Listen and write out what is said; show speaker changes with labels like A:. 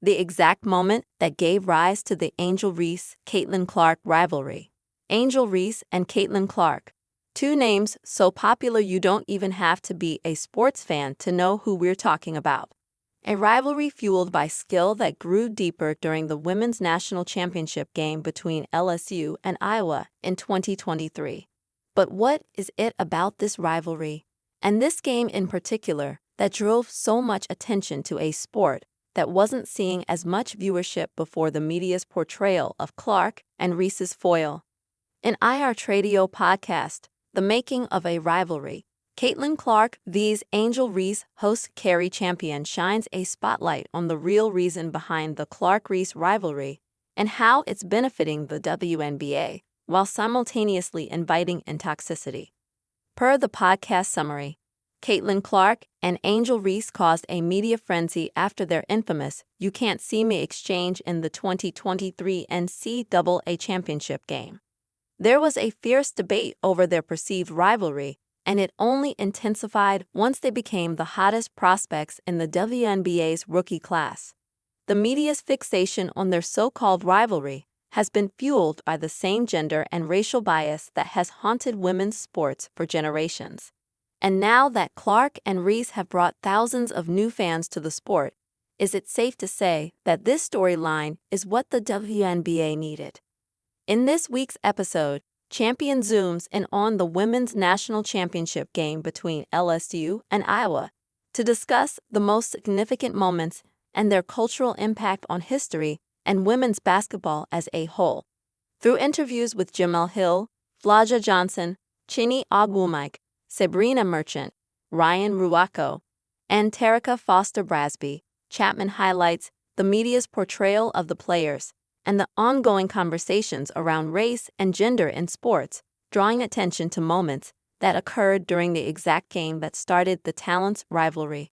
A: the exact moment that gave rise to the Angel Reese-Caitlin Clark rivalry. Angel Reese and Caitlin Clark. Two names so popular you don't even have to be a sports fan to know who we're talking about. A rivalry fueled by skill that grew deeper during the Women's National Championship game between LSU and Iowa in 2023. But what is it about this rivalry, and this game in particular, that drove so much attention to a sport that wasn't seeing as much viewership before the media's portrayal of Clark and Reese's foil? In Iheartradio podcast, The Making of a Rivalry, Caitlin Clark vs. Angel Reese host Cari champion shines a spotlight on the real reason behind the Clark-Reese rivalry and how it's benefiting the WNBA while simultaneously inviting in toxicity. Per the podcast summary, Caitlin Clark and Angel Reese caused a media frenzy after their infamous "You Can't See Me" exchange in the 2023 NCAA championship game. There was a fierce debate over their perceived rivalry, and it only intensified once they became the hottest prospects in the WNBA's rookie class. The media's fixation on their so-called rivalry has been fueled by the same gender and racial bias that has haunted women's sports for generations. And now that Clark and Reese have brought thousands of new fans to the sport, is it safe to say that this storyline is what the WNBA needed? In this week's episode, Champion zooms in on the Women's National Championship game between LSU and Iowa to discuss the most significant moments and their cultural impact on history and women's basketball as a whole. Through interviews with Jamel Hill, Flaja Johnson, Chinny Ogwumike, Sabrina Merchant, Ryan Ruocco, and Terica Foster-Brasby, Chapman highlights the media's portrayal of the players and the ongoing conversations around race and gender in sports, drawing attention to moments that occurred during the exact game that started the talents' rivalry.